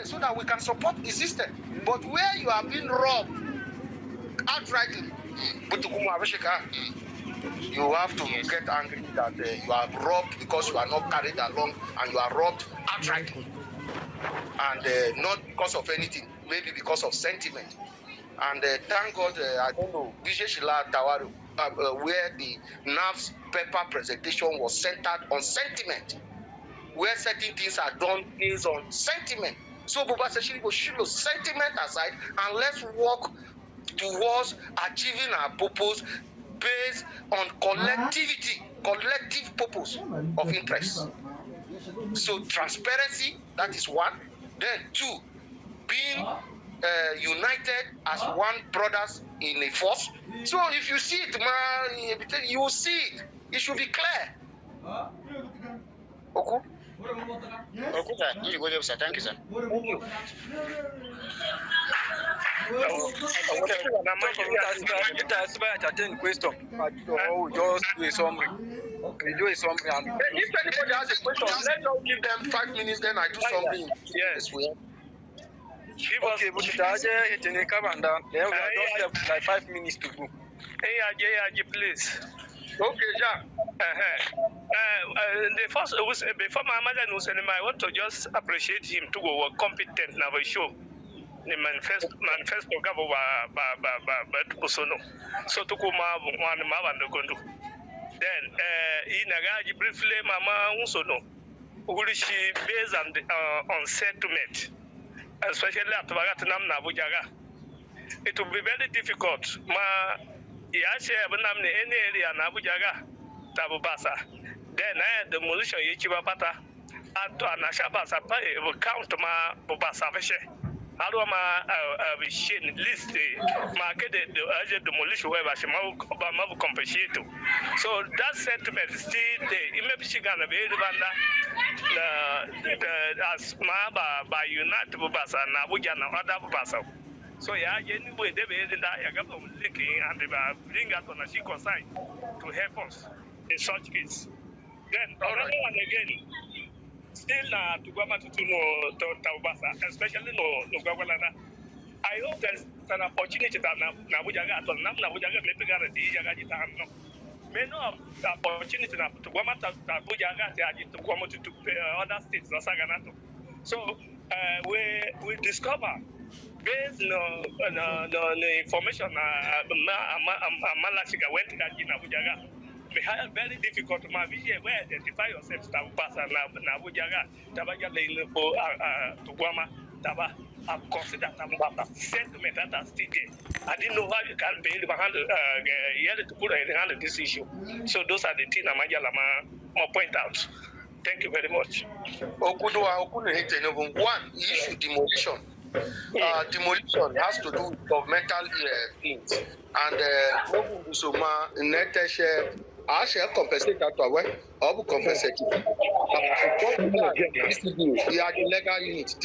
so that we can support the system. But where you are being robbed outrightly, you have to get angry that you are robbed because you are not carried along, and you are robbed outrightly, and not because of anything, maybe because of sentiment. And thank God, I don't know, Bijeshila Tawari, where the NAF's paper presentation was centered on sentiment, where certain things are done based on sentiment. So Bassa Shiribo should put sentiment aside, and let's work towards achieving our purpose based on collective purpose of interest. So transparency, that is one. Then two, being united as one brothers in a force. So if you see it, man, you will see it. It should be clear. Okay. Okay, sir. You go there, sir. Thank you, sir. Thank you. Question. Just do a summary. Do a summary. And if anybody has a question, let us give them 5 minutes. Then I do something. Yes. Give us. Okay, but then we just like 5 minutes to go. Hey, please. Okay, yeah. The first, before my mother knows anymore, I want to just appreciate him to go competent now show. The manifesto gabo ba tukusono. So tukuma one mawando kondo. Then inagaji briefly mama unsono. Ugulishi based on settlement, especially at Wagatanam Nabujaga. It will be very difficult. Ma yashe abunamne any area Nabujaga tabu Bassa. Then demolition yichiba pata ato anashabasa pa will count ma Bassa veshe. How ma shin list market the demolition where Bashima compensate. So that settlement is still there. It may be Shigana Banda as ma by United Bassa and Abuja and other Bassa. So yeah, anyway, they be in that government linking and they bring us on a Shiko side to help us in such case. Then another one again, still to go back to Bassa, especially no Gawalana. I hope there's an opportunity that Nabujaga to Nabujaga maybe guarantee may know the opportunity to go back to Nabujaga to come to other states, so we discover based on the information Malachika went to Nabujaga. We have very difficult to identify yourself to Bassa Nabujaga, Tabaga to Guama, Taba. I'm considered sentiment that stage. I didn't know how you can be able to handle this issue. So those are the things I'm point out. Thank you very much. One, issue demolition. Demolition has to do with governmental things, and I shall compensate that way. I will compensate it. They are the legal unit.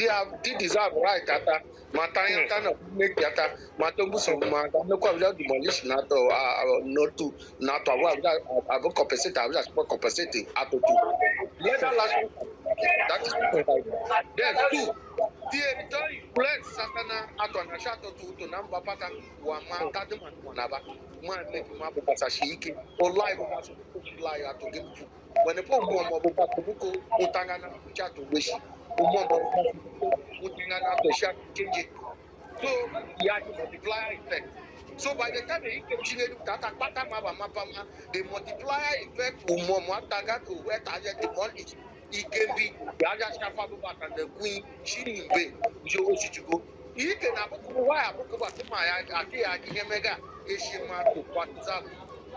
They deserve right at Matayana make that Matobusoma, no demolition not to not to I will compensate. I will compensate it at two. That is then two. The plant Satana at on a shadow to number pattern one man Tadaman one make Mabasa Shiki or live liar to give you. When the poor woman of Buko, Utangana, Chato wish, Utangana to shut change it. So, he had the multiplier effect. So, by the time they came the multiplier effect will more taga to where target demolished. It can be the other Shafabat and the Queen, she didn't pay, Joe Chichugo. He can have why I book about my idea, Mega, Ishima to Patizab.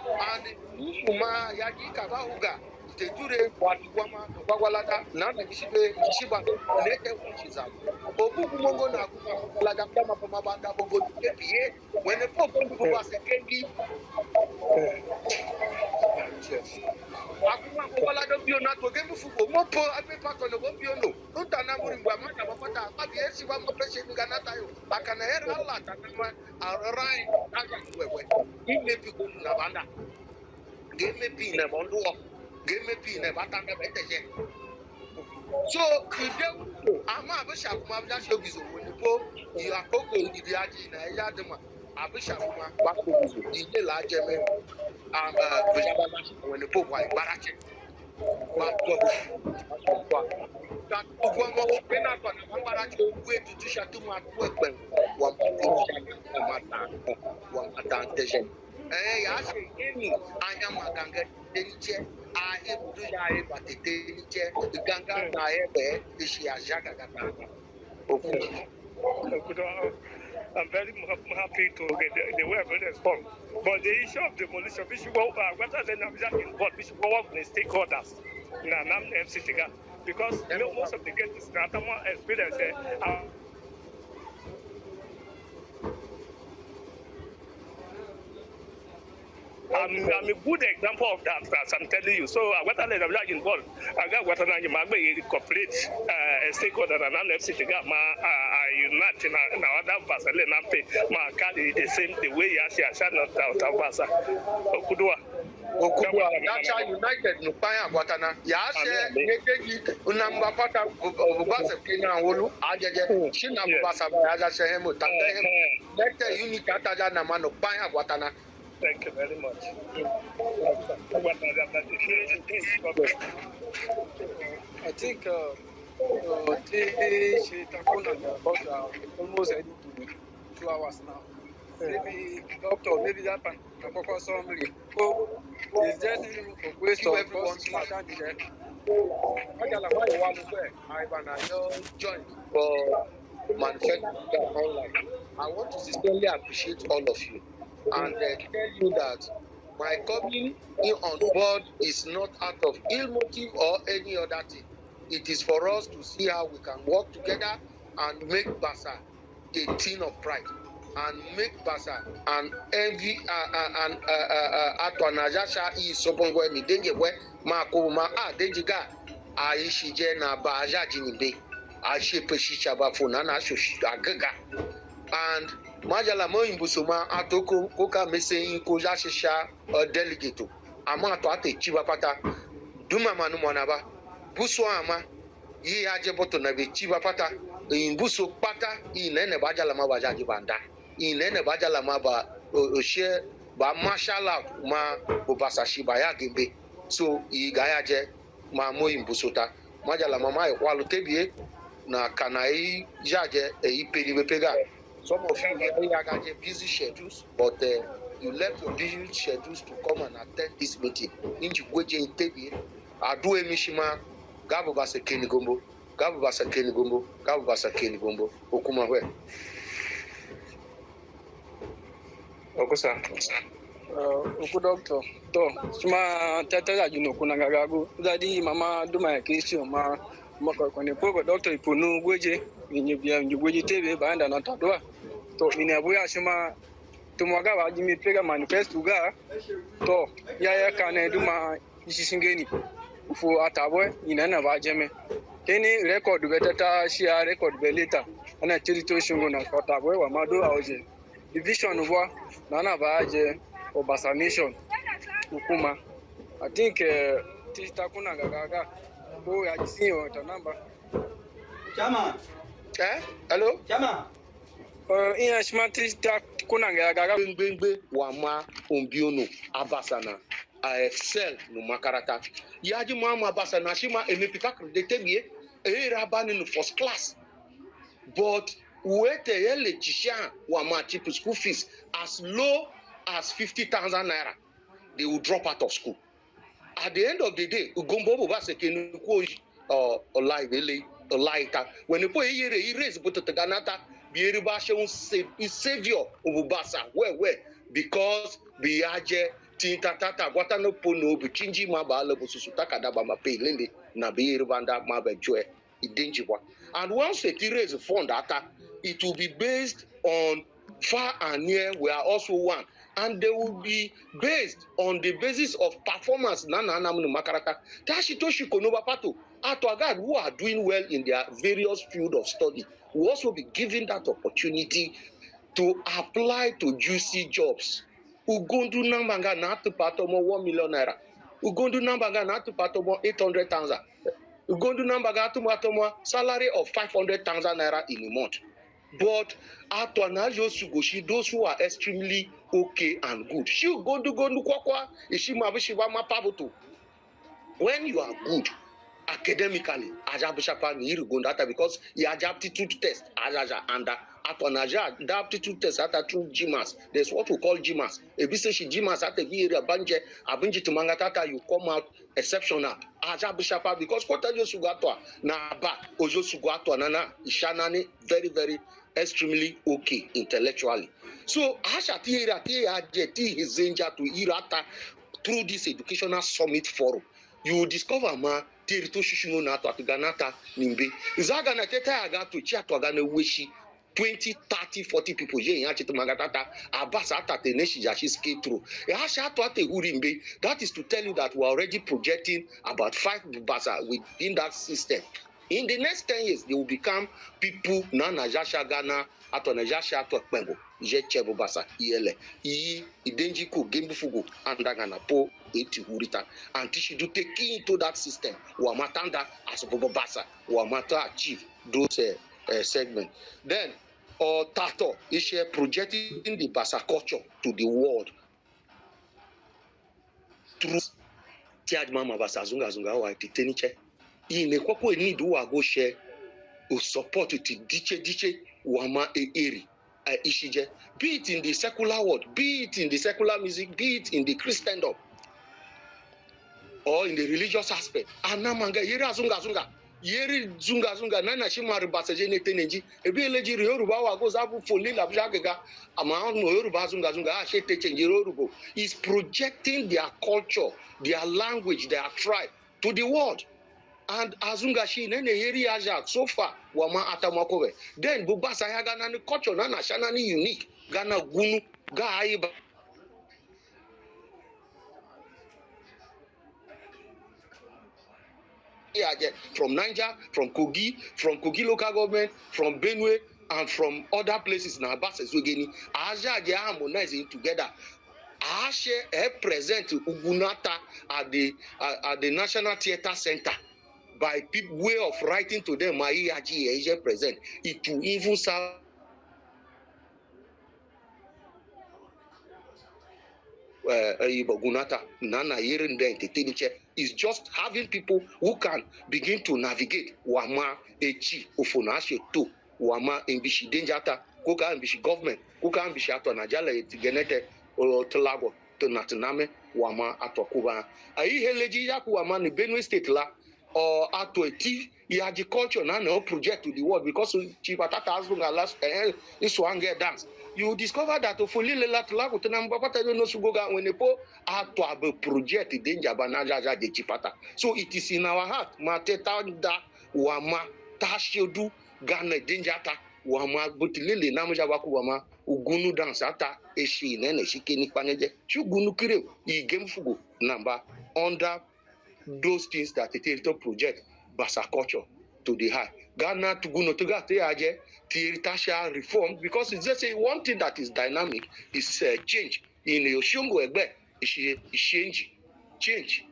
And Uma Yaki Kavauga, the Jure, Watuama, Wawalada, Nana Shiba, which is up. Obumongo Lagama from Abanda, when the Pope was a Kengi. Akuma don't be not to give football. More poor, I pay part on the Wobiono. Don't Tanamuri, Wamata, but yes, you want to play Ganatayo. I can hear a lot of Ryan. He may be good in Lavanda. Give me pin a Mondo. Give me pin a Batanga. So, if Ama abisha kuma abisha shobizo wonipo akoko ididi aji na eya dema abisha kuma bakobizo ile la jeme bujaba na wonipo wa ibarache ba to kwa ta ugwa mo pena kwa na ibarache we tutu shatu ma ku egbe wa mata nteje ya se emi anya maganga denije a ebudu ya e batete nije ganga na ebe ishi ajaga gata. I'm very happy to get the way of response. But the issue of demolition, we should go, whether the Navija involved, we should go work with the stakeholders in an FCT, because most of the cases, Natama experience, I'm a good example of that, as I'm telling you. So, what I let involved, I got what I incorporate a stakeholder and an FCT, I unite in another Bassa, my carry the same the way I shall not out of Bassa. Okudua. That's how United no paya watana. Ya se nekeji unamba pata Bassa kina wolu ajeje. Shina Bassa ba ya se hemo tanda hemo. Let unit ataja na mano paya watana. Thank you very much. I think she about almost 2 hours now. Maybe doctor, maybe that can summary. So is there any waste of everyone's time there? Join for manufacturing online. I want to sincerely appreciate all of you and tell you that my coming in on board is not out of ill motive or any other thing. It is for us to see how we can work together and make Bassa a thing of pride and make Bassa an envy and Atwanajasha is Sobongwe Nidengewe Makuma Denjiga Aishije na Baja Jinibe Ashepeshichaba Funana Agaga and Majala mo imbusoma atoko koka mese ko jashisha delegate ama ato ate chiba pata duma manu monaba buso ama yi aje boto na be chiba pata imbuso pata inene bajala ma bajaji banda inene bajala ma ba oshe ba mashallah ma Bassa shiba ya gembe so yi gayaje ma mo imbusota majala mama e kwalu tebie na kanai jaje e ipeli pega. Some of you have busy schedules, but you left your busy schedules to come and attend this meeting. Inji gweje itebi, adu emishima, gabu Bassa keni gombo, gabu Bassa keni gombo, gabu Bassa keni gombo. Okuma we. Okusa. Oku doctor, to suma tata juno kuna gagagu. Dadi mama duma kishi ma makakwane pogo doctor ipunu gweje, nyebia gweje tebe baanda na tadwa. To inabuya shima tumwaga wajimi pega manifesto ga to yaya kana duma ishishingeni ufu atabwe inana wajeme keni record betata share record belita ana tirito shungu na atabwe wa mado auje division wa nana baje o Bassa nation hukuma I think tita kuna gaga go ya jisinyo ta number chama Hello chama iya shimati ta kuna gaga Bengbe wama ombiono Abasana I excel no makarata yaji mama Bassa na shima emepika creditebie rabani no first class but wete yele chisha wama cheap school fees as low as 50,000 naira they will drop out of school at the end of the day ugombo Bassa kenu ko olaita when you put he raise but ganata Bieriba shown savior of Bassa where because biaje tinta tata watano pono buchinji mabala bususutaka daba mape lende na Bieribanda mabejwe idenjiwa and once it raise a fund data it will be based on far and near we are also one and they will be based on the basis of performance nana namu makaraka tashitoshi konoba pato atwagad who are doing well in their various field of study will also be given that opportunity to apply to juicy jobs. Ugondu nambanga na to patomo 1 million naira. Ugondu nambanga na to patomo 800,000. Gondu number gatumatomo salary of 500,000 naira in a month. But atonajo sugoshi, those who are extremely okay and good. She gondu kwakwa, ishi mabishiwa mapabuto. When you are good academically, ajabishapa ni irugondata because you have aptitude test ajaja and atonaja the aptitude test ata through GMAS. There's what we call GMAS. If you say she GMAS at the area banje abinji tumangatata, you come out exceptional. Ajabishapa because what ajo sugatwa na ba ojo sugatwa nana ishanani very very extremely okay intellectually. So ashati area ti ajeti hizenja to irata through this educational summit forum. You will discover ma terito shishino na to atganata nimbe zaga na teta aga to chi atwagana weshi 20 30 40 people je yan chitu magatata abasa atate neshi jashi skate through e ha sha to ate hurimbe. That is to tell you that we are already projecting about 5 basa within that system. In the next 10 years, they will become people na najasha Ghana ato najasha ato kpengo je chebo basa iele I idenji ko gembu fugo andagana po eti hurita and she do take into that system wa matanda as bobo basa wa mata achieve those segments. Then tato is projecting the basa culture to the world through tiaj mama basa zunga wa titeniche inekwako need wa go share o support to diche wama eri ishije, be it in the secular world, be it in the secular music, be it in the Christendom or in the religious aspect. Anamanga yeri zunga yeri zunga nana shimari basaje netenenji ebi eleji Yoruba wa go zabu folila bjagega ama no Yoruba zunga ashete change Yoruba is projecting their culture, their language, their tribe to the world. And azungashi nene yeri aja so far wama atamakowe. Then bubasa ya Ghana ni culture na shana ni unique. Ghana gunu ga aiba. From Niger, from Kogi local government, from Benue, and from other places na Bassa Zwegeni. Aja they are harmonizing together. Ashe present Ugunata at the National Theatre Center. By people way of writing to them, my EAG present. It will even serve is just having people who can begin to navigate wama echi ofonashe to wama embishi denjata koka embishi government koka embishi ato najala etigenete tlago to natiname wama atokuba ayi heleji yaku wama ni Benue state la or ato eti agriculture na no project to the world because chipatata as long as last iswange dance. You discover that ofulile latlago tenamba pata no sugoga wenepo ato abe project danger banaja de chipata. So it is in our heart mateta da wama tashodu Ghana denjata wama butilele namuja baku wama ugunu dance ata eshi nene shikeni paneje shugunu kire igem fugo number under those things that the territory project Bassa culture to the high. Ghana to go to get the reform because it's just a one thing that is dynamic is change in the Oshungo Egbe is change.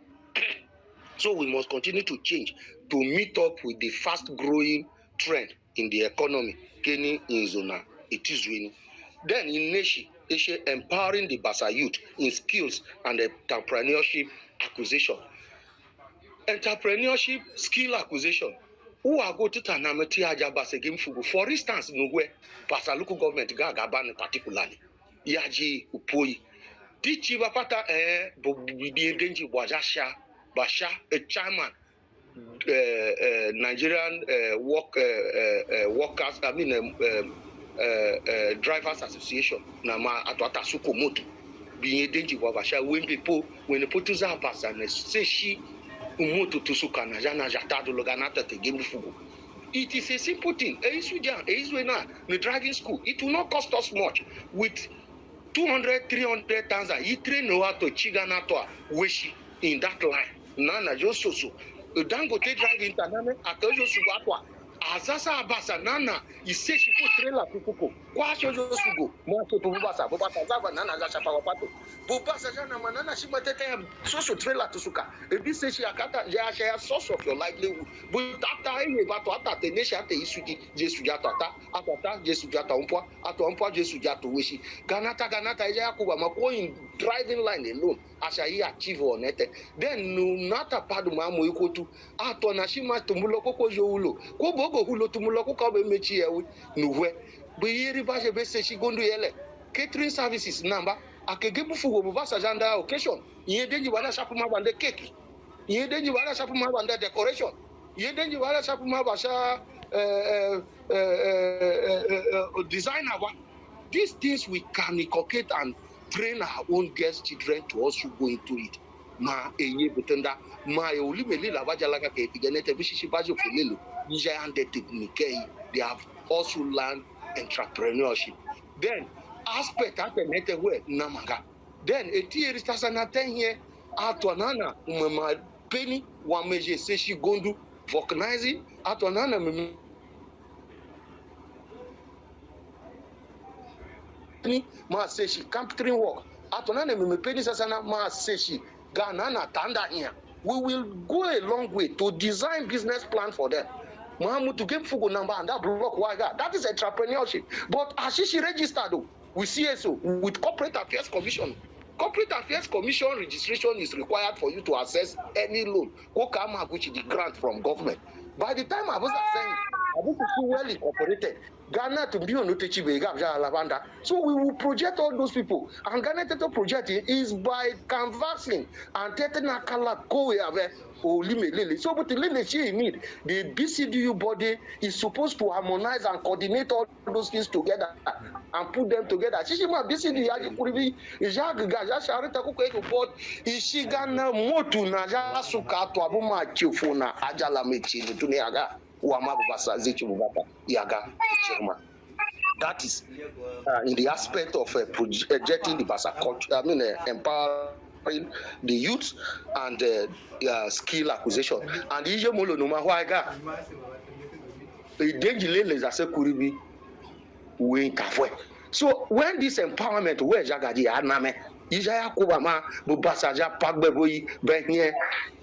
So we must continue to change to meet up with the fast growing trend in the economy. Kenny in Zona, it is winning. Then in Neshi, empowering the Bassa youth in skills and entrepreneurship acquisition. Entrepreneurship skill acquisition. Who are go to Tanameti Ajabas again fugu. For instance, Nugwe, Bassa local government Gagaban particularly. Yaji Upoi. Teach Bapata Bobi Denji Wajasha Basha, a chairman, Nigerian workers, I mean drivers association, Nama Atwata Sukomoto. Being a Denji Wabasha, when the put to Zabas and say she. It is a simple thing. The driving school, it will not cost us much. With 200, 300,000, you train how to Chigana to Wishi in that line. Nana just so. Dangote driving Taname, Atojo Sugatwa, Azasa Bassa Nana, he says she put trailer people. Kwasho Sugo, Mato Bubasa, Bubasa Zava Nana Zashapato. Bubasa Jana Manana, she might take a social trailer to Suka. If this says she a source of your livelihood. But after any batata, the nation at the Isuji, Jesujata, Atata, Jesujata Umpa, Atompa, Jesujata Wishi, Ganata, Yakuba, Mako driving line alone, as I achieve on it. Then no nata Padumamu equal to Atonashima Tumuloko Yolo, Kobogo Hulo Tumuloko Kabe Mechi, Nuwe, Biri Baje Bese, she go to Yele, catering services number, Akegebu Fugo Bubasa Janda occasion, Yeden Yuana Shapuma and the cake, Yeden Yuana Shapuma and the decoration, Yeden Yuana Shapuma Basha designer. These things we can inculcate and train our own girls' children to also go into it. Ma eye butenda ma euli meli la bajalaga ke pigenete bishishi bajo fulelo nija ande technique. They have also learned entrepreneurship. Then aspect atenete we namanga. Then eti erista sana tenye atwanana umema penny wa meje seshi gondu vulcanizing atwanana ma say she capturing work. Atonane me pedi sasana ma say she Ghana tanda here. We will go a long way to design business plan for them. Mahamu to give fugo number and that block waga. That is entrepreneurship. But as she registered though, we see so with Corporate Affairs Commission. Corporate Affairs Commission registration is required for you to access any loan. Kokama which is the grant from government. By the time I was saying, I was well incorporated. Ghana to be on Lavanda. So we will project all those people. And Ghana Teto projecting is by canvassing and taking a color go away. So, but the leadership you need, the BCDU body is supposed to harmonize and coordinate all those things together and put them together. Shishima BCDU yaji kuribi ijaga gaja sharita kuko report ishigana motu na ja suka to abuma chifuna ajala mechi tuniaga uama Bassa zichi bubata yaga chirma. That is in the aspect of projecting the Bassa culture. Empowering the youth and skill acquisition. And the molo no mahuaga. The danger is as a kuribi we kafwe. So when this empowerment where jagadi aname, Ijaya Kubama, Bubasaja Pagbeboyi, Benye,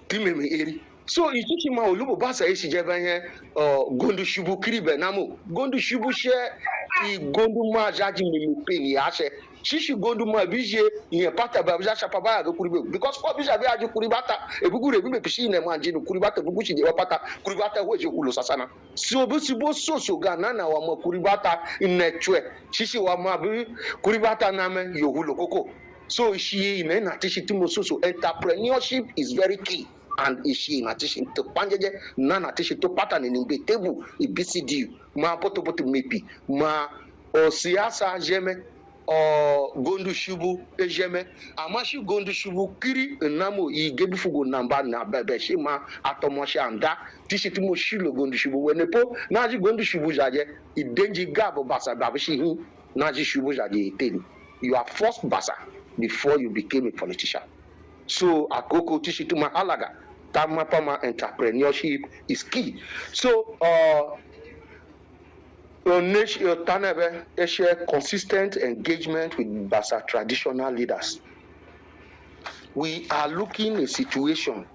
Timimi Eri. So in Chichima Olubu Bassa Ishijabanye, Gondu Shubu Kribe Namu, Gondu Shubu share, Gondu Majaji Mipini Ashe. Shishi Gondu Mabije, in Pata Babja Shapaba, Kuribu, because Kobisha Viaju Kuribata, a Bugure, Pishine Manjino, Kuribata, Bukuchi, Wapata, Kuribata, Wajukulo Sasana. So Busibo Soso Ganana, Wama Kuribata in Netwe, Shishi Wamabu, Kuribata Name, Yohulo Koko. So she in Natishitimo Soso, entrepreneurship is very key. And she in addition to Panjaje, Nana Tishi to pattern in the table, BCD, Ma Potopoto Mepi, Ma or Siasa Jeme, or Gondu Shubu Ejeme, Amashu Gondu Shubu Kiri, Namo, Gebufugo Namba, Nabe, Shima, Atomosha, and that Tishitimo Shilo Gondu Shubu, when the Po, Naji Gondu Shubu Jaje, Idenji Gabo Bassa Babishi, Naji Shubu Jaje, you are first Bassa before you became a politician. So, Akoko Tishituma Halaga. Tamapama entrepreneurship is key. So, share consistent engagement with Bassa traditional leaders. We are looking at a situation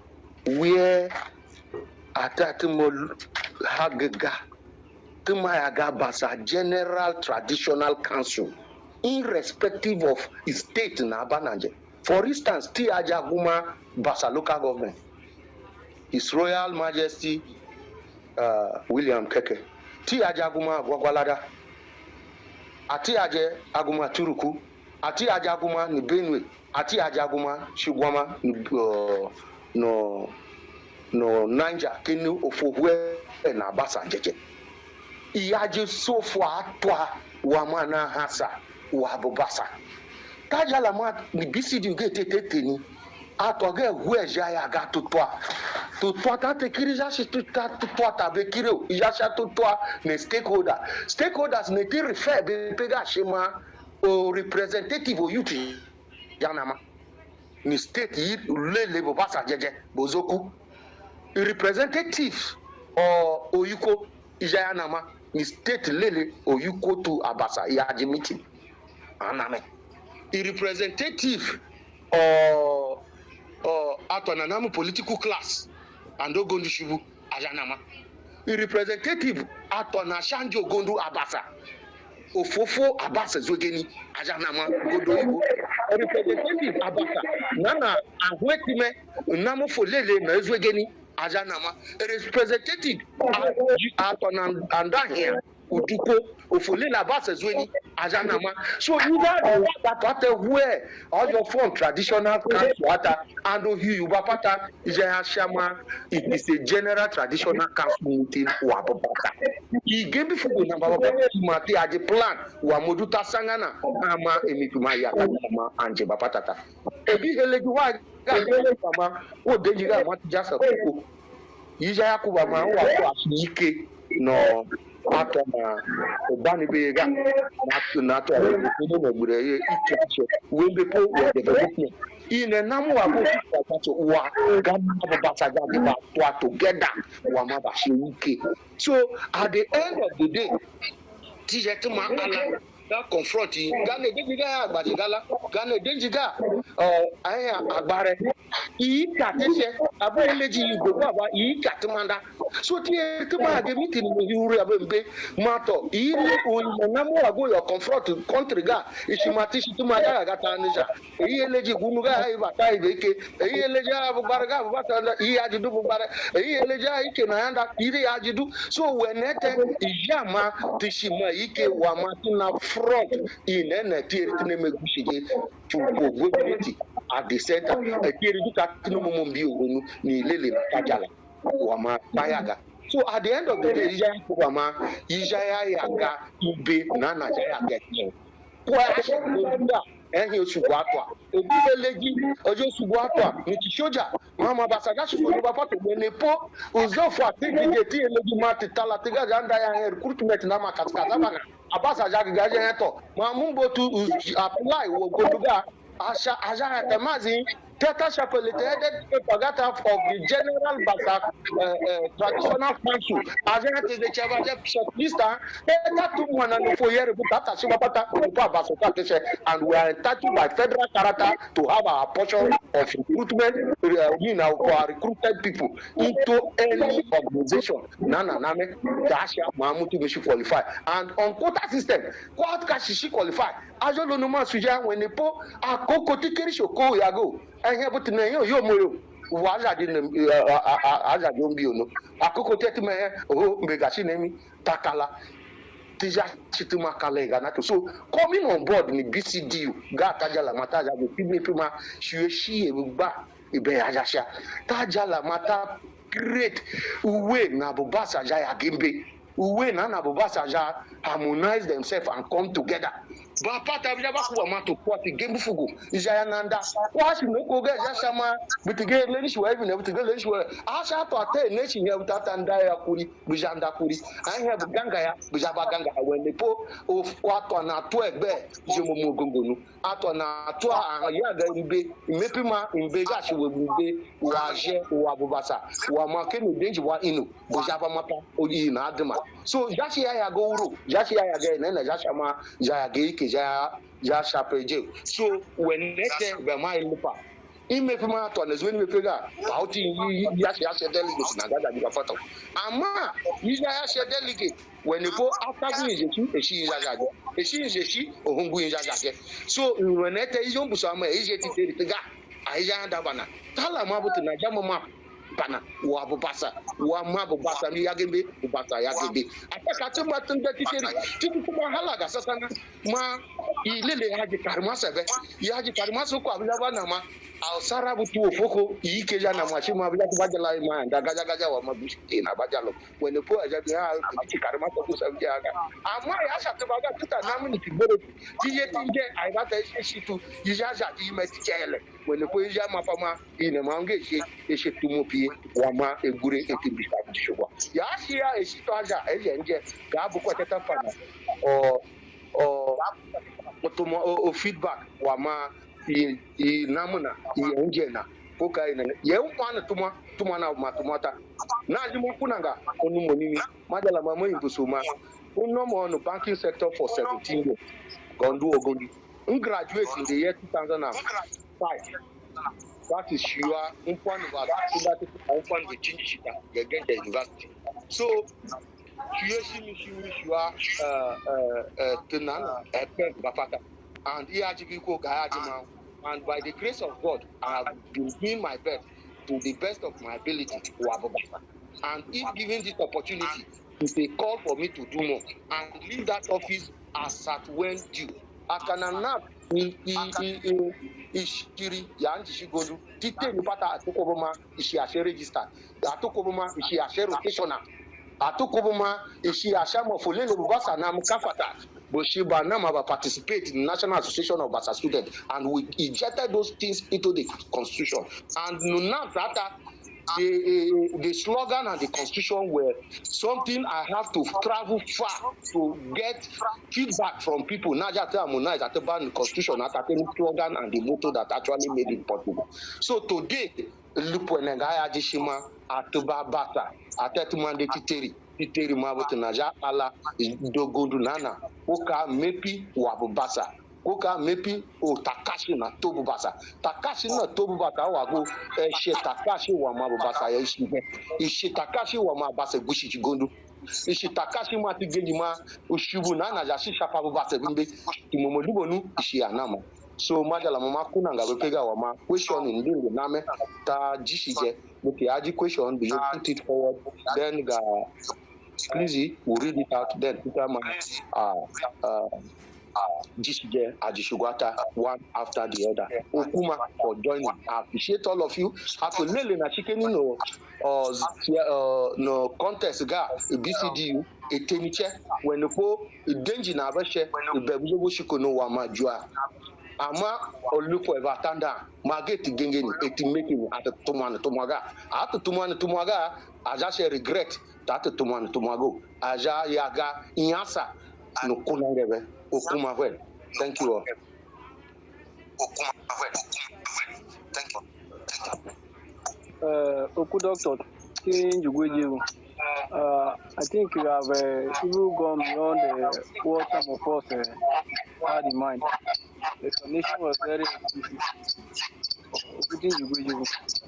where Atatimo Hagaga Tumayaga Bassa General Traditional Council, irrespective of its state in Abananje. For instance, Tiajaguma Bassa local government. His Royal Majesty William Keke, Ati Aguma Gwagwalada, Ati Aguma Turuku, Ati Aguma Nibenwe, Ati Aguma Shugwama no Nanja Kenu Ofwe na Bassa Jeje. Iyaje so far twa wamana hasa wa Bassa. Tajalama ni BCD gete ni. Atoge hueja ya gato toa tate kirija shi toa tabe kireo ijasha toa ne stakeholders ne ti refer be pega shema o representative o youth yanama ni state yi le Bassa jeje bozoku representative o oyuko ijaya nama ni state lele oyuko to Abassa ya meeting aname the representative atwana namu political class and ogondu shibu ajanama the representative atwana shanjo gondu Abassa ofofo Abassa zogeni ajanama godo ibo representative Abassa nana ahwetime namu folele na zogeni ajanama representative atwana andahia uduko ofolele Abassa zogeni ajanama. So you that where all your form traditional council and you bapata shama it is a general traditional council meeting wa bapata he gave before the number mate aje plan wa moduta sangana ama emipuma ya kama anje bapata ebi heleji wa ga kama o denjiga ma jasa ko yija yakuba ma wa ko asike no atoma obani bega na to no gbure ye icheche we be po we development ine namu wa ko to wa gama Abassa ga ba together wa ma ba shike. So at the end of the day tije ma ala that confronting Gane denjiga agbajigala Gane denjiga aya agbare yi katese abeleji igbo baba yi katimanda so tie tuma de meeting ni yuru abembe mato ile onamo ago yo confront country ga ishimati shituma ga gata nija yi eleji gunu ga hai bata ibeke yi eleji abubarga bata yi ajidu bubara yi eleji ike na yanda ile ajidu so wenete ijama tishima ike wa matina fraud inene tie tine megushije chuko gobiti at the center akiri duka tinu mumbi ogunu ni lele tajala wama bayaga. So at the end of the day ijaya yaga ube na jaya get kwa ehi osugbo atwa ebibeleji ojo osugbo atwa ni tishoja mama Abassa ga shugo ni bapato nepo uzofo atigide ti eleji mati tala tiga janda ya recruitment na makaskaza bana Abassa ja ga je to mamumbo to apply wo goduga Aja Temazi, Teta Chapelite, headed Pagata of the General Bassa Traditional Council, Aja is the Chavage shortlista, Teta Tuman for year, Bata Shibata, Bassa, and we are entitled by federal character to have our portion of recruitment, for recruited people into any organization. Nana Name, Dasha, Mamutu Mishi qualify. And on quota system, what can she qualify? Ajo Lonoma Suja, when the po Koko tikiri shoko yago ehe but na yo moyo wa aja jombi ono akoko tete me mbegashi nemi takala tija chituma kalega na to. So coming on board ni BCD ga tajala mata ja go pima shiweshi egba ibe ajasha tajala mata great uwe na Abassa ja ya gembe uwe na Abassa ja harmonize themselves and come together. But part of the matter what the game fugu is Nanda. Why should no go get Yashama with the game lens where even to go lens where I shall to attain nation here without and Kuri, Bijanda Kuri. I have a Gangaya, Bijaba Ganga when they po of what on a 12 bear, Jomo Gungunu, Atona Tua, Yaga in Bay, Mepima in Begashi will be Waje or Abassa, who are marking danger one inu, Bijaba Mapa, or in Adama. So Yashia go, Yashia again, and Yashama, Jayageki. Ja shapeje. So when next be my lupa ime pima to na zweni mepega pauti ya delegate na gada biga foto ama ya delegate when you go after eshi eshi ohungu injaje. So when nete ijo mbuso ama eje titega aija ndabana tala mabutu na jamama bana wa Abassa wa Abassa ni yagembe Abassa yagembe ataka tumba tunde titeri titu kuma halaga sasana ma ilele haji karmasa be yaji karmasa ko abula na ma ausara butu ofoko yike jana ma shima abula kubajala ma ndagaja gaja wa mabishi na bajalo wene po ajabi ha haji karmasa ko sabja aga ama ya shatubaga tuta namini kiboro tiye tinje aibata shitu yijaja di metchele wene po yija mafama ine mange she tumopi wama egure ekibisa bishwa ya shia eshito aja ejenje gabu kwa teta fana o feedback wama i namuna i enjena koka ina ye ukwana tuma na matumata na jimu kunanga onu monini majala mama imbusuma uno mo no banking sector for 17 years gondu ogondi graduate in the year 2005 that is sure umpan was that umpan we change shita get the university so and and by the grace of God, I have been doing my best to the best of my ability. And if given this opportunity, it's a call for me to do more and leave that office as at when due. I cannot ishiri yanji shigolu tite nipata atukoboma ishi ashe register atukoboma ishi ashe rotational atukoboma ishi ashe mofulele Bassa na mkafata Boshiba Nama participate in the National Association of Bassa Students, and we injected those things into the constitution. And now that the slogan and the constitution were something I have to travel far to get feedback from people. Najata Muna is at the constitution, at the slogan and the motto that actually made it possible. So today, Luponengaya Jishima Atuba Bassa, Atetumande Titeri Mabutu Naja Ala Dogundu Nana, Oka Mepi Wabu Bassa. Koka mepi o Takashi na Tobu Bassa. Takashi na Tobu Bassa wago she Takashi wa mabu Bassa ya ishi Takashi wa ma Bassa gushi chigondu. Ishi Takashi ma tigeji ma ushubu na jashi shapa Bassa bimbe timomodubonu ishi anama. So majala mama kuna ngabepega wa ma question ndingo name ta jishije muki aji question do you put it forward then ga please we read it out then tutama Jishije Ajishugata one after the other. Okuma for joining. I appreciate all of you. Akulele na chikeni no contest ga BCDU eteniche when the po denji na abeshe bebuzo shiko no wa majua. Ama oluko evatanda mageti gengeni etimaking at tumana tumaga. At tumana tumaga aja regret that tumana tumago. Aja yaga inyasa no kunangebe. Okuma well. Thank you all. Oku Doctor, I think you have even gone beyond what some of us had in mind. The explanation was very explicit.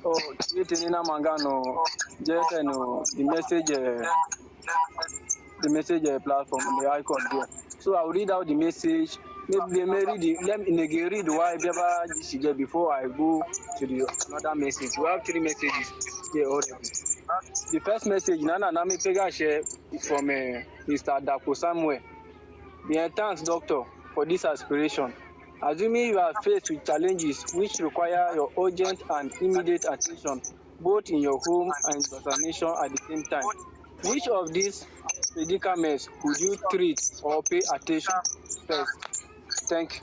Oh, Nina Mangano, just the message platform, the icon there. So I'll read out the message. Maybe they may let me read why before I go to the another message. We have 3 messages here already. The first message, Nana Nami Pega share, is from Mr. Dako Samuel. Thanks, Doctor, for this aspiration. Assuming you are faced with challenges which require your urgent and immediate attention, both in your home and vaccination at the same time, which of these predicaments would you treat or pay attention first? Thanks.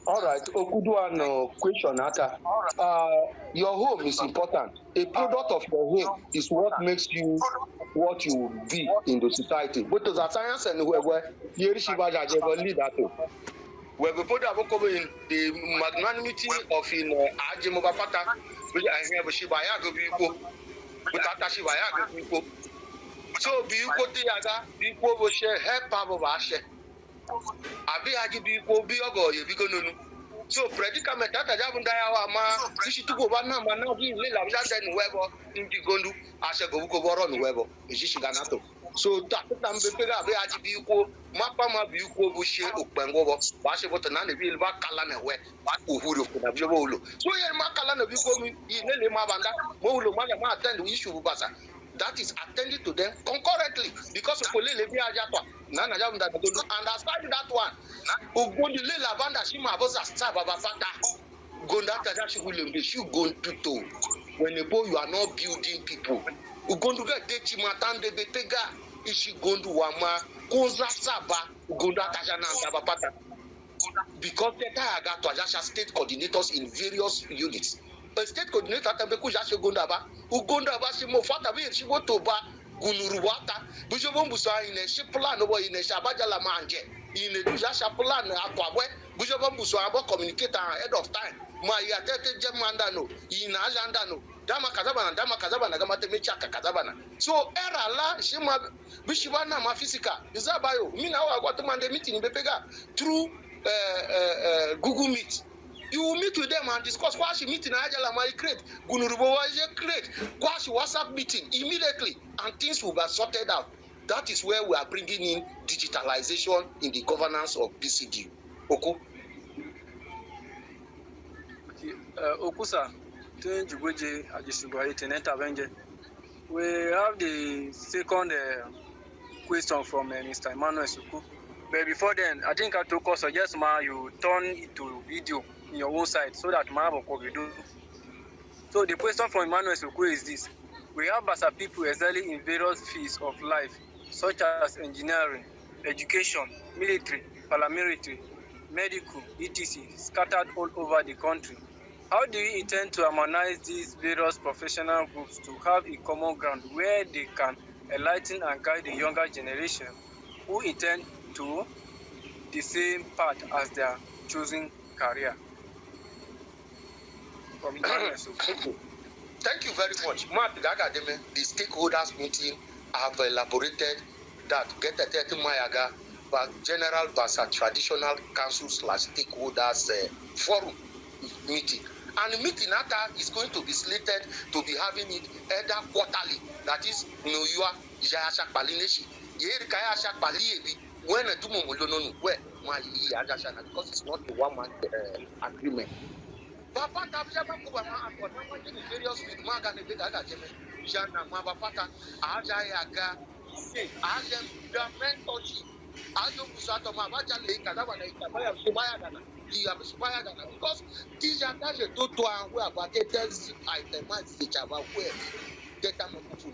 All right, Okuduan question ata. Your home is important. A product of your home is what makes you what you will be in the society. But as a science and where you lead that. Where we put in the magnanimity of in Ajimobapata, which I have a Shibaya go people, without a Shibaya people. So be you put the other people will share help of Ashe. Abi Haji be ogo, you be going. So predicament that I haven't died, you should go one number now. He will have done whoever in the Gondu, Ashe go on whoever is Shiganato. So that time Be Haji be Mapama be Bushe, Upango, Bashabot and Nani will back Kalana where Uhuru could have Jabolo. So you're Makalana, you go in Nelly Mavanda, Molo Malama attend the issue of Bassa. That is attended to them concurrently because of Polele Biajapa. Nana Jam that and aside that one, Ugundi Lavanda Shima Bosa Sababa Fata Gondata Dashi William, they should go to when you you are not building people. Ugundu get Techimatan de Betega, Ishi Gondu Wama, Koza Saba, Ugunda Tajana Sabapata. Because the Tagato Ajasha state coordinators in various units. A state coordinator Tabeku Jasho Gondaba, Ugunda Basimo Fata, she go to Ba, gunuruwata bujobo mbusa ine shiplan bo ine shabajala manje ine duja shaplan akwabwe bujobo mbusa abo communicate ahead of time ma ya tete jemanda no ina ajanda no dama kazabana gama temecha kazabana so era la shima bishibana ma physical izabayo mina wa kwatumande meeting bepega through Google Meet. You will meet with them and discuss Kwashi meeting Ajala Mari create, Gunurubo create, Kwashi WhatsApp meeting immediately, and things will be sorted out. That is where we are bringing in digitalization in the governance of BCD. Oku? Okusa, we have the second question from Mr. Emmanuel Suku. But before then, I think I took also just you turn it to video in your own side so that we do. So the question from Emmanuel Suku is this: we have Bassa people excelling in various fields of life, such as engineering, education, military, paramilitary, medical, etc., scattered all over the country. How do you intend to harmonize these various professional groups to have a common ground where they can enlighten and guide the younger generation who intend to the same path as their chosen career? Thank you very much. The stakeholders meeting have elaborated that get a Mayaga, but General Bassa Traditional Council / Stakeholders Forum meeting. And the meeting is going to be slated to be having it either quarterly, that is, you are Jayasha Palineshi, Yerikayasha Paliebi, when a Tumomolono, where my Yagashana, because it's not a 1 month agreement. Papa Tabjaba Kubama, various with Maga and Vega Jana Mabapata, Ajayaga, Ajem, the mentorship, Ajum Satoma, Baja Kadabana, Subayagana. Because these are guys who are about tells items which are where data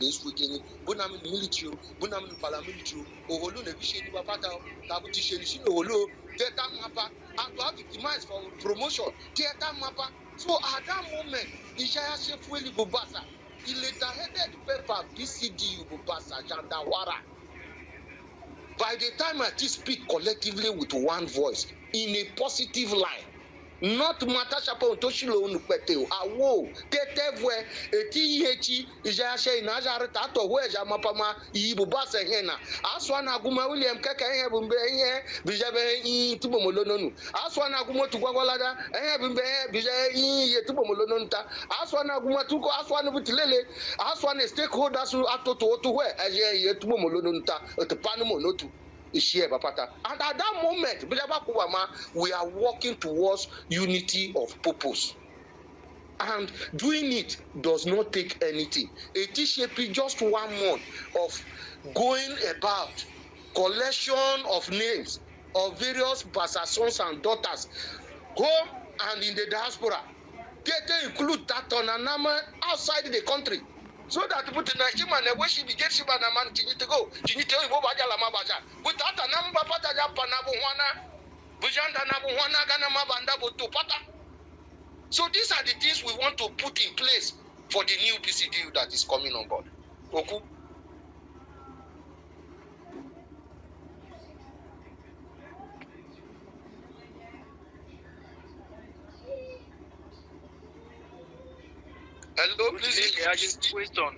is working, Bunam military, Bunam paramilitary, Oholu Nevishin Bapata, Tabutishin, Oholu, data mapper, and to have victimized for promotion, data mapper. So at that moment, Ishaya Shefweli Bubasa, he later headed paper BCD Bubasa, Jandawara. By the time I speak collectively with one voice, in a positive line, not Matasha Pontoshilo Nupeteo, Awo, Tetevwe, Eti, Ijashe, Nazar Tato, where Jamapama, Ibubasa Hena, Aswana Guma William Kaka, Bumbe, Bijabe, Tubomolonu, Aswana Guma to Guagalada, Bimbe, Bija, Tubomolonta, Aswana Guma to go, Aswana Butilele, Aswana stakeholders who are to where, as ye Tubomolonta, at the Panamo Notu. And at that moment, we are working towards unity of purpose. And doing it does not take anything. It is just 1 month of going about collection of names of various Bassa sons and daughters, home and in the diaspora. They include that on a number outside the country. So that put in a human and where she begins to man to go. She need to go Baja. Without a number Pataja Panabuana, Bujanda Nabuana Ganama to Pata. So these are the things we want to put in place for the new PCDU that is coming on board. Oku. Hello, please. Question.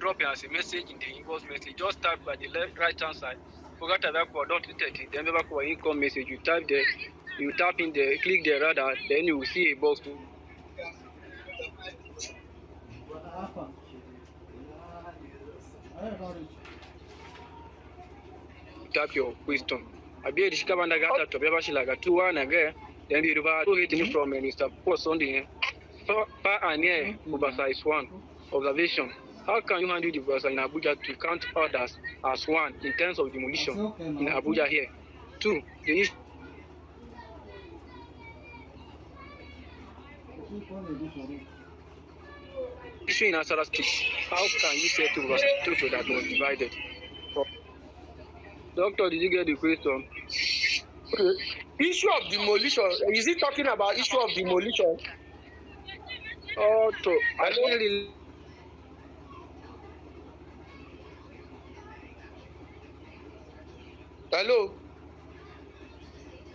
Drop us a message in the inbox message. Just type by the right hand side. Forget that don't detect it. Then back for income message. You type there. You tap in there. Click the radar. Then you will see a box. Tap your question. I be the Shikabanda Gata to Bebashilaga 2 1 again. Then we read from Mr. Post on the far and near Bassa is one. Observation. How can you handle the Bassa in Abuja to count others as one in terms of demolition in Abuja here? 2. The issue in Asara State. How can you say to Bassa that was divided? Doctor, did you get the question? Issue of demolition. Is he talking about issue of demolition? I don't really Hello.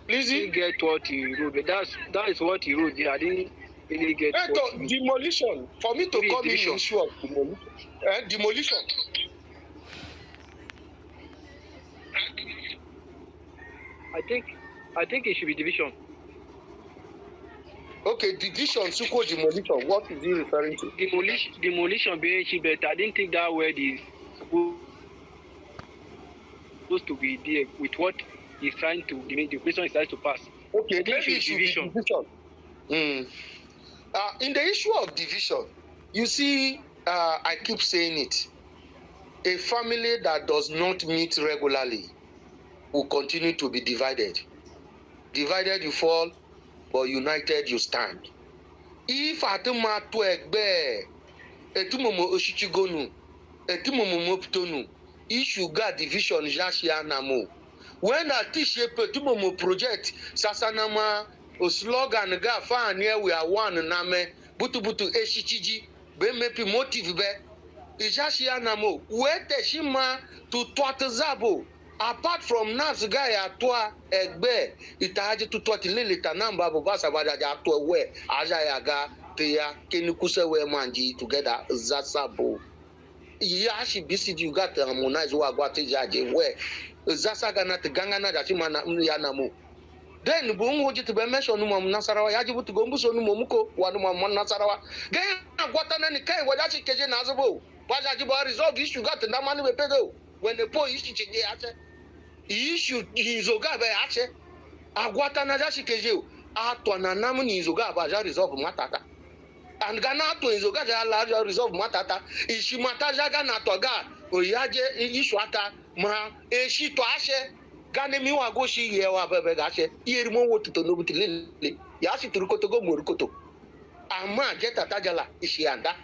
Lizzie? Lizzie? Get what he wrote, but that is what he wrote. I didn't really get what he wrote. Demolition. For me to come in the issue of demolition. Demolition. I think it should be division. Okay, division, suko demolition. What is he referring to? Demolition being cheap, but I didn't think that word is supposed to be there with what he's trying to, the question is trying to pass. Okay, maybe it should be division. In the issue of division, you see, I keep saying it. A family that does not meet regularly will continue to be divided. Divided you fall, but united you stand. If atuma to egbe, etumomo oshichigonu, etumomo moptonu, issue ga division jashia namo. When a t-shape etumomo project sasanama o slogan ga fa near we are one name butu eshichiji be mepi motive be ijashia namo. Where teshima to twatazabo. Apart from nas guy atwa egbe itaji to twati lilita namba Bassa badaja atwa we aja yaga teya kenikuse we manji together zasabo yashi BCG you got harmonize wa gwate jaje we zasaga na tegangana da chima na ya namu then bu ngoji to be mention mu Nasarawa yaji butu go mbuso nu momuko wa nu mu Nasarawa ga gwata na ni kai wadachi keje na azobo wajaji bo resolve issue got na mani be pego when the boy issue cheje ache issue inzoga be ache agwata na jashi keje atwa na namu ni inzoga ba ja resolve matata and gana to inzoga ja la resolve matata ishi mataja ga na to ga oyaje issue ata ma eshi to ashe gane mi wa go shi ye wa bebe ga ashe yeri mo wotuto no butilele ya shi turukoto go morukoto ama jeta tajala ishi anda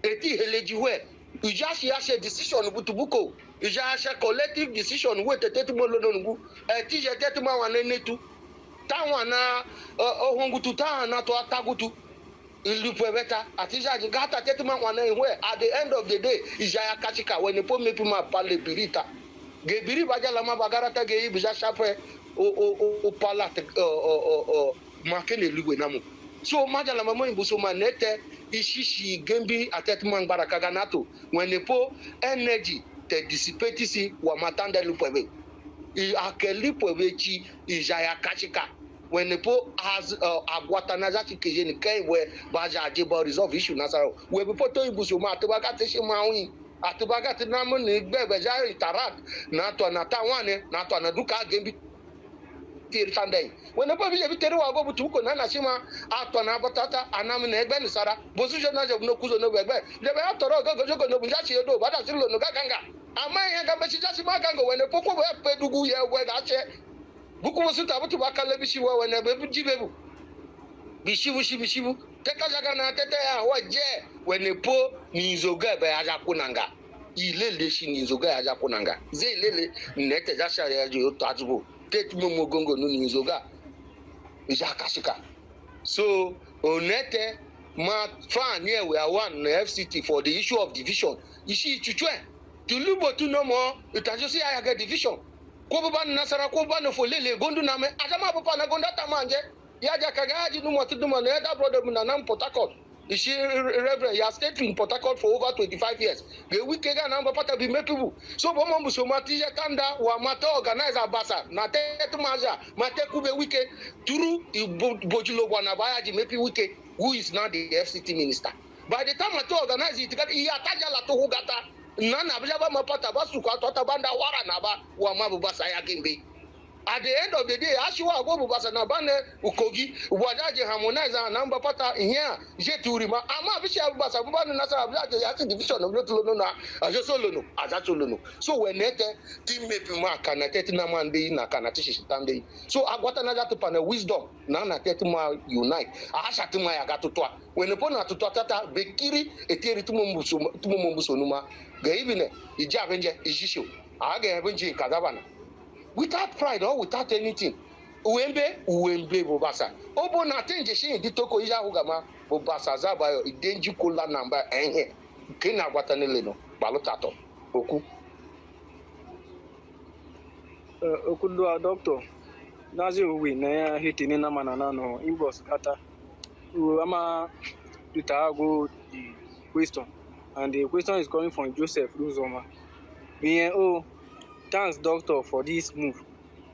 eti heleji we ijashi ashe decision butubuko ijashi collective decision we tetetu mo lonongu eti je tetu ma wana netu tawa na ohungutu ta na to atagutu ilupo beta atija gata tetu ma wana we at the end of the day ijaya kachika when po mepi ma pale birita gebiri bajala ma bagarata ge ibija shape o pala makene ligwe namu so majala mamo imbuso manete ishishi gembi atetuma ngbaraka ganato wenepo energy te dissipate si wa matanda lupwe I akelipo bechi ijaya kachika wenepo as agwata na zati kejeni kai we baja ajebo resolve issue nasaro we be poto imbuso ma atbaga te shimawin atbaga te namu ni gbebe ja itarak na to na tawane na to na duka gembi Sunday. When the public every wa go to na shima ato na batata anam na egbe ni sara position na je no kuzo no egbe de be atoro go jogo no buja chi edo bada silo no gaganga ama ya ga mechi jasi ma ganga when poko be pedugu ye we da che buku musu ta butu bakale bishi wa when be jibebu bishibu teka jaga na tete ya wa je when po ni zoga be aja kunanga ilele shi ni zoga aja kunanga ze ilele nete jasha ya jo tazubo Momo Gongo no Nizoga Ijakashika. So Onete ma fan here we are one FCT for the issue of division. You see Chuchwe to Lubo to no more it has just I get division. Koban Nasara Koban for Lele Gondu Name Adama Papa Gondata Manje Yaja Kagaji no more to do my other brother Munanam Port Harcourt. You see, Reverend, you have stayed in Port Harcourt for over 25 years. The weekend number part of the people. So, Bomo Musomati Tanda, Wamata organizer Bassa, Nate Maja, Mate Kube Wike, Turu, Bojulo Wanabaya, Mepi Wike, who is now the FCT minister. By the time I organize it, he attacked Lato Hugata, Nana Baba Mapata Basuka, Totabanda Waranaba, Wamabu Bassa Yakimbe. At the end of the day, Ashua go Bassa Nabane, Ukogi, Wadaji harmonizer, number pata here, Jeturima, Ama Bishop Bassa, Nasa, Yaki division of Lotulona, Ajosolono, Azatolono. So when Nete, Team Mepima, Kanatetina Mandi, Nakanatish Tande. So I got another pan of wisdom, Nana Tetuma unite. Ashatuma Agatoa. When upon a Tata, Bekiri, a Tumumusunuma, Gavine, Ijavenja, Ijishu, Agavenji, Kadavana. Without pride or without anything. Uwembe Bassa. Obo na tenje shi ditoko ija hugama Bassa zabayo idenji kula namba enhe. Kena watanele no balotato. Oku. Okudua doctor. Nazi uwi na ya hiti ni nama na nano inbox kata. Ama Lutago the question. And the question is coming from Joseph Luzoma. Oh, thanks doctor for this move.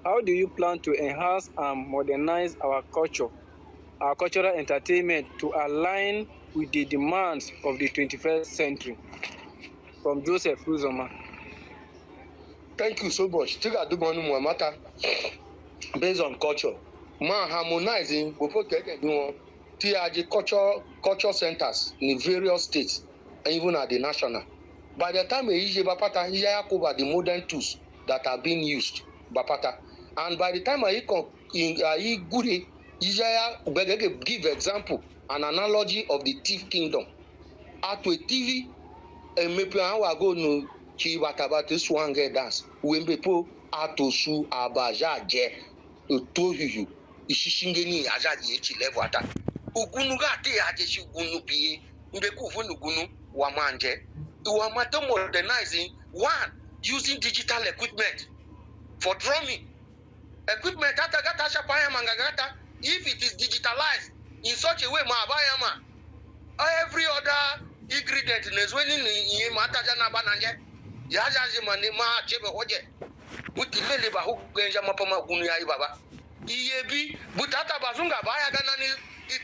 How do you plan to enhance and modernize our cultural entertainment to align with the demands of the 21st century? From Joseph Luzoma. Thank you so much. Take a do one matter based on culture. Harmonizing before taking TRG culture centers in various states and even at the national. By the time you Bapata, he cover the modern tools that are being used. Bapata. And by the time I give example, an analogy of the thief kingdom. At a TV, and maybe I go no Chibatabati Swange dance. When people are to sue Abaja Je, to you, Ishingeni Ajaji Chilevata. Ugunuga te Ajeshi Gunu Mbeku Funugunu, Wamanje. Wamato modernizing one using digital equipment for drumming. Equipment atagata shapaya mangagata. If it is digitalized in such a way, every other ingredient is winning in Matajana Bananje. Yajaji Manima Chebe Hoje. Mutilele Bahu Genja Mapama Gunya Baba. Iebi, Butata Bazunga Baya Ganani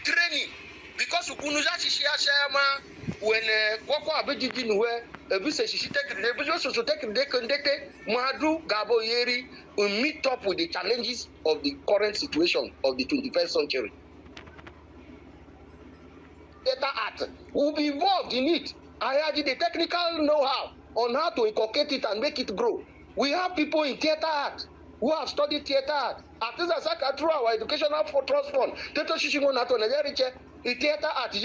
training. Because Ukunuja Shama when Koko Abedin where a business she take the business to take the conducted Madu Gabo Yeri will meet up with the challenges of the current situation of the 21st century. Theater art will be involved in it. I had the technical know-how on how to inculcate it and make it grow. We have people in theater art who have studied theater art. Artists are through our educational trust fund. Theater theater art,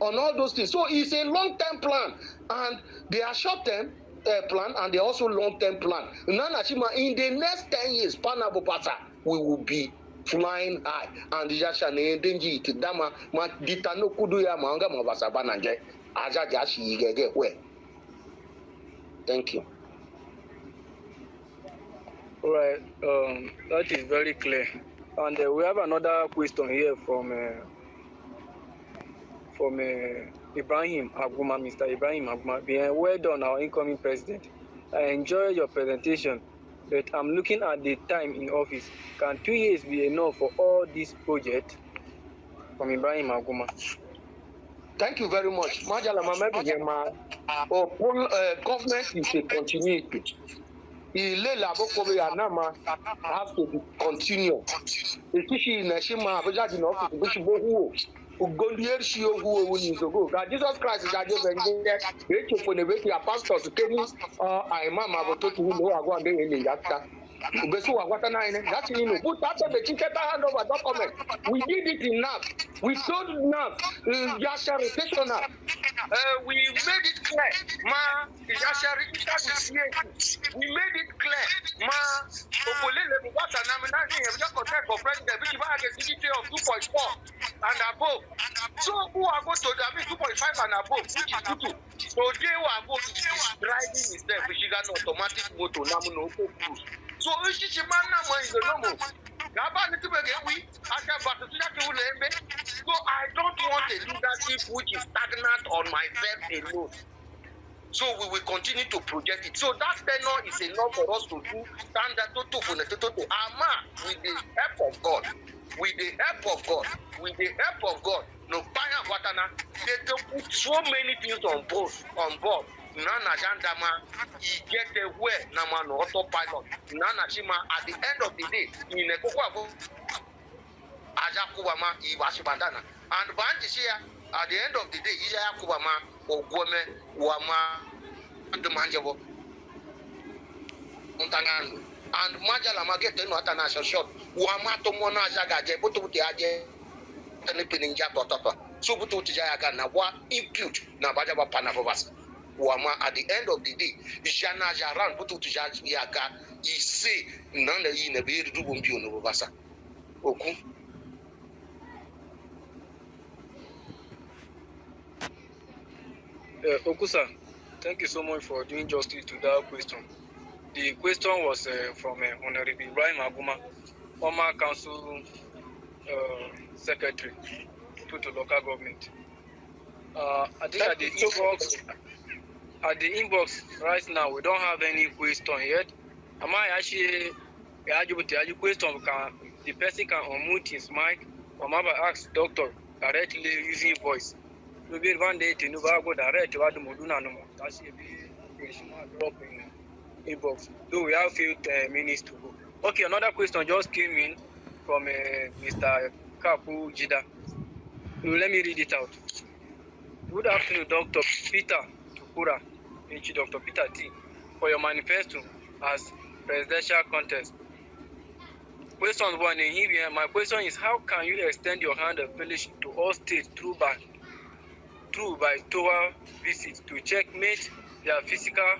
on all those things. So it's a long-term plan, and they are short-term plan, and they are also long-term plan. In the next 10 years, Bassa, we will be flying high, and Jashane Denji Dama Ditano Kuduya Manga Mabasa Bananje Ajajashi Gege. Thank you. All right, that is very clear. And we have another question here from Ibrahim Aguma, Mr. Ibrahim Aguma. Well done, our incoming president. I enjoy your presentation, but I'm looking at the time in office. Can 2 years be enough for all this project? From Ibrahim Aguma. Thank you very much. Government is a continuity. Have to be continue. Especially in Nashima, Abuja, in office, Jesus Christ is a pastor to tell me, I'm a to Besu Wagwatana, that's but after the ticket hand over document, we did it enough. We told enough. Yasha rotational. We made it clear. Yasha we made it clear. What an nomination of your contract for president, which is a CGT of 2.4 and above. So who are going to 2.5 and above, which is 2. So they were going to driving instead, which is an automatic motor, Namuno cruise. So is the normal. So I don't want a leadership which is stagnant on my bed alone. So we will continue to project it. So that tenor is enough for us to do standard to Ama with the help of God. With the help of God. With the help of God. No fire watana. They put so many things on board. Nana Jandama, he get away, Namano autopilot. Nana Shima, at the end of the day, in a Kokwa Ajakubama, Iwashibandana. And Bandishia, at the end of the day, Ijakubama, Ogweme, Wama, and the Manjabo. And Majalama get to Natana shot. Wamato Mona Jagaje, Butuaje, and the Pininja Totapa. So Butujaga, Nawa, impute, Nabajaba Panavas. At the end of the day, Jana Jaran put to judge Yaga, he say, none of you in a very do no Bassa. Okay. Okusa, thank you so much for doing justice to that question. The question was from Honorable Ibrahim Aguma, former council secretary to local government. I think at the inbox right now we don't have any question yet. Am I actually eligible to ask question? The person can unmute his mic or maybe ask doctor directly using voice. Maybe one day to know go direct to what the moduna no more. That's a drop in inbox. Though we have few minutes to go. Okay, another question just came in from Mr. Kapu Jida. Let me read it out. Good afternoon, Dr. Peter Tukura, Dr. Peter T, for your manifesto as presidential contest. Question 1 in here. My question is, how can you extend your hand of fellowship to all states through by tour visits to checkmate their physical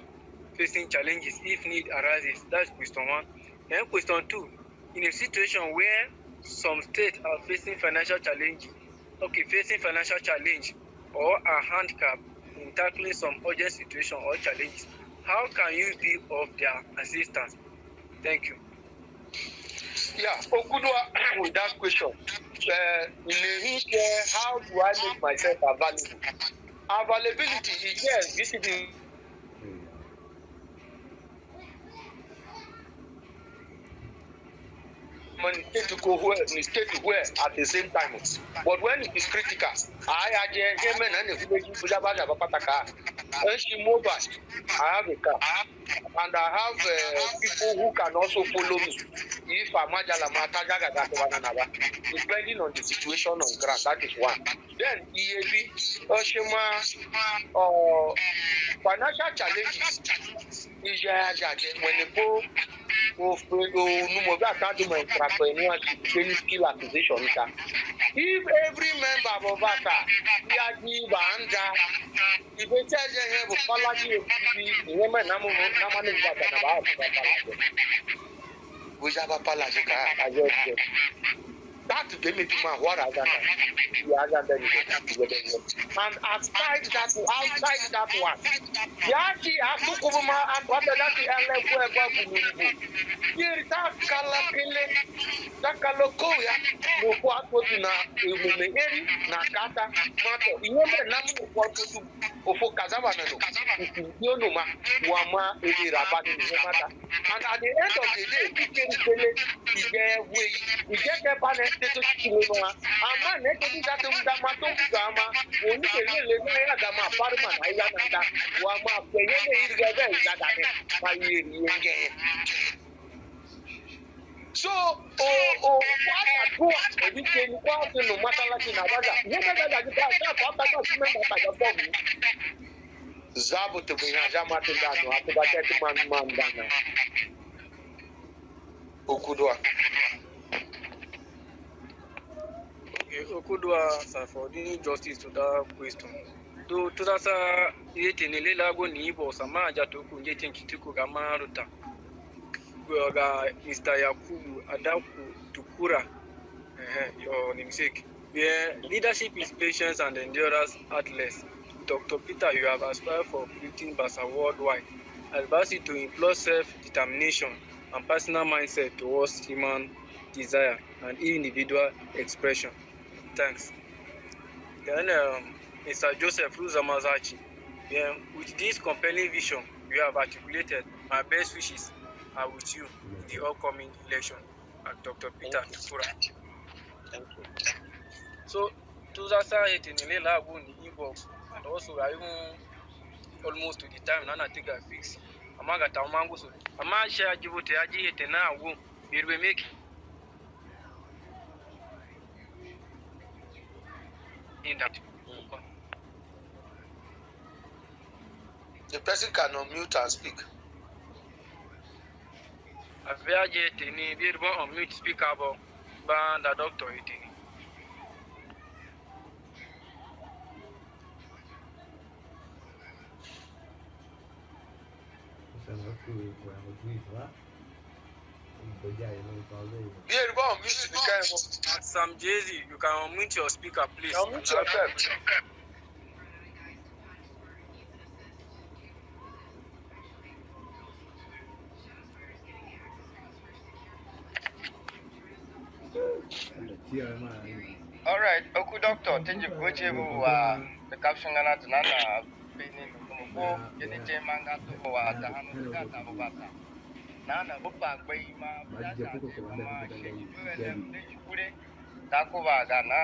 facing challenges if need arises? That's question 1. Then question 2, in a situation where some states are facing financial challenge or are handicapped in tackling some urgent situation or challenges, how can you be of their assistance? Thank you. Yeah, Okudwa, with that question, how do I make myself available? Availability is yes, this is the state to go where at the same time. But when it is critical, I have a car and I have people who can also follow me. If depending on the situation on ground, that is one. Then EAB, financial challenges is when they go skill acquisition. If every member of Bassa, that gave me what I got. And outside that one, Yaki Akukuma and Batalaki here that Kalakile, that Kalokoya, Mukwatuna, Umeri, Nakata, Mato, Namu, Ofo Kazavano, Yonuma, Wama, Rabani, Mata. And at the end of the day, we get a panel to Kiloma. I'm not negative that Mato Gama, only the Gama, Parma, Island, Wama, so, what we can no matter like in Abaga, Zabu to be Hajamatano, Mandana. Okudwa. Okudwa, sir, for doing justice to that question. To that, yet in a lago nibo, Samaja to Kunjetin Kituku Gamaruta. Mr. Yakubu Adaku Tukura, your namesake. Where leadership is patience and endurance atlas. Dr. Peter, you have aspired for 15 Bassa worldwide. Advise you to employ self-determination and personal mindset towards human desire and individual expression. Thanks. Then, Mr. Joseph Ruzamazachi, with this compelling vision you have articulated, my best wishes are with you in the upcoming election at Dr. Peter Tukura. Thank you. So, to that side, in the inbox, and also I even almost to the time, and I think I fix. Amaga Tamango, so Amasha Jibuti Aji, and now we will make in that. The person can unmute and speak. A very tiny, be able to unmute speaker about the doctor. Sam Jay-Z, you can unmute your speaker, please. Unmute yourself. All right, Oku doctor, thank you for the caption gana tunana peni nuko yeni chemanga to tahanu kata Bassa. Nana bupa gbeima bidasa je mama sheji duelem deji kure takuba gana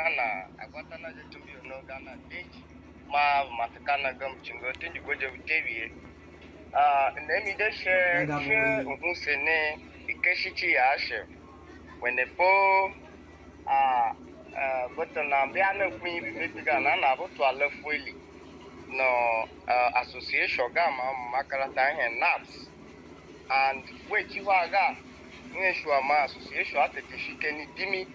akwata na je tumbi no gana deji ma matakana gam chingo thank you tebi nemi de she uhusene ikeshichi yashe when po but na mbia na kwin bi mebiga na boto alafueli no association ga ma makarata hen naps and which you aga nwe ma association atete shikeni dimi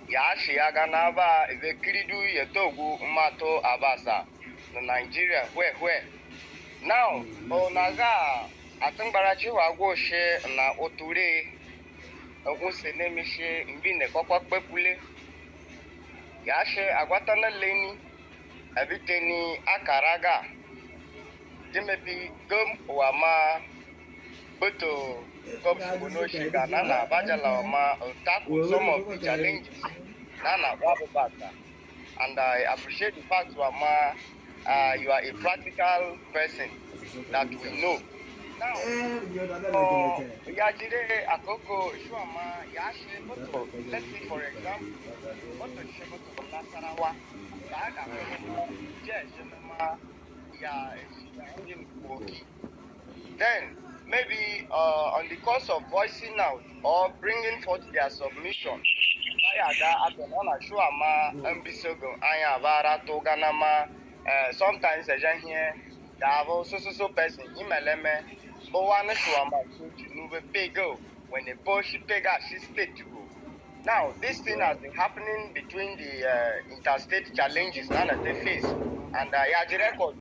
ya shi aga na ba ebe kiridu yetogu mmato Bassa no Nigeria where now onaga atangbara chiwa gwo she na oture ohusene mishe mbine kokwa pepule yashe agwatana leni abiteni akaraga dimebi gum wama boto kopsuno shiga nana bajala wama tackle some of the challenges nana Bassa. And I appreciate the fact wama you are a practical person that we know. Now, yajire akoko shuama yashe boto. Let's say for example, boto sheboto Nasarawa. Saga shema ya then maybe on the course of voicing out or bringing forth their submission, sometimes here so person imeleme but one when the push pega she state to go. Now this thing has been happening between the interstate challenges that they face and record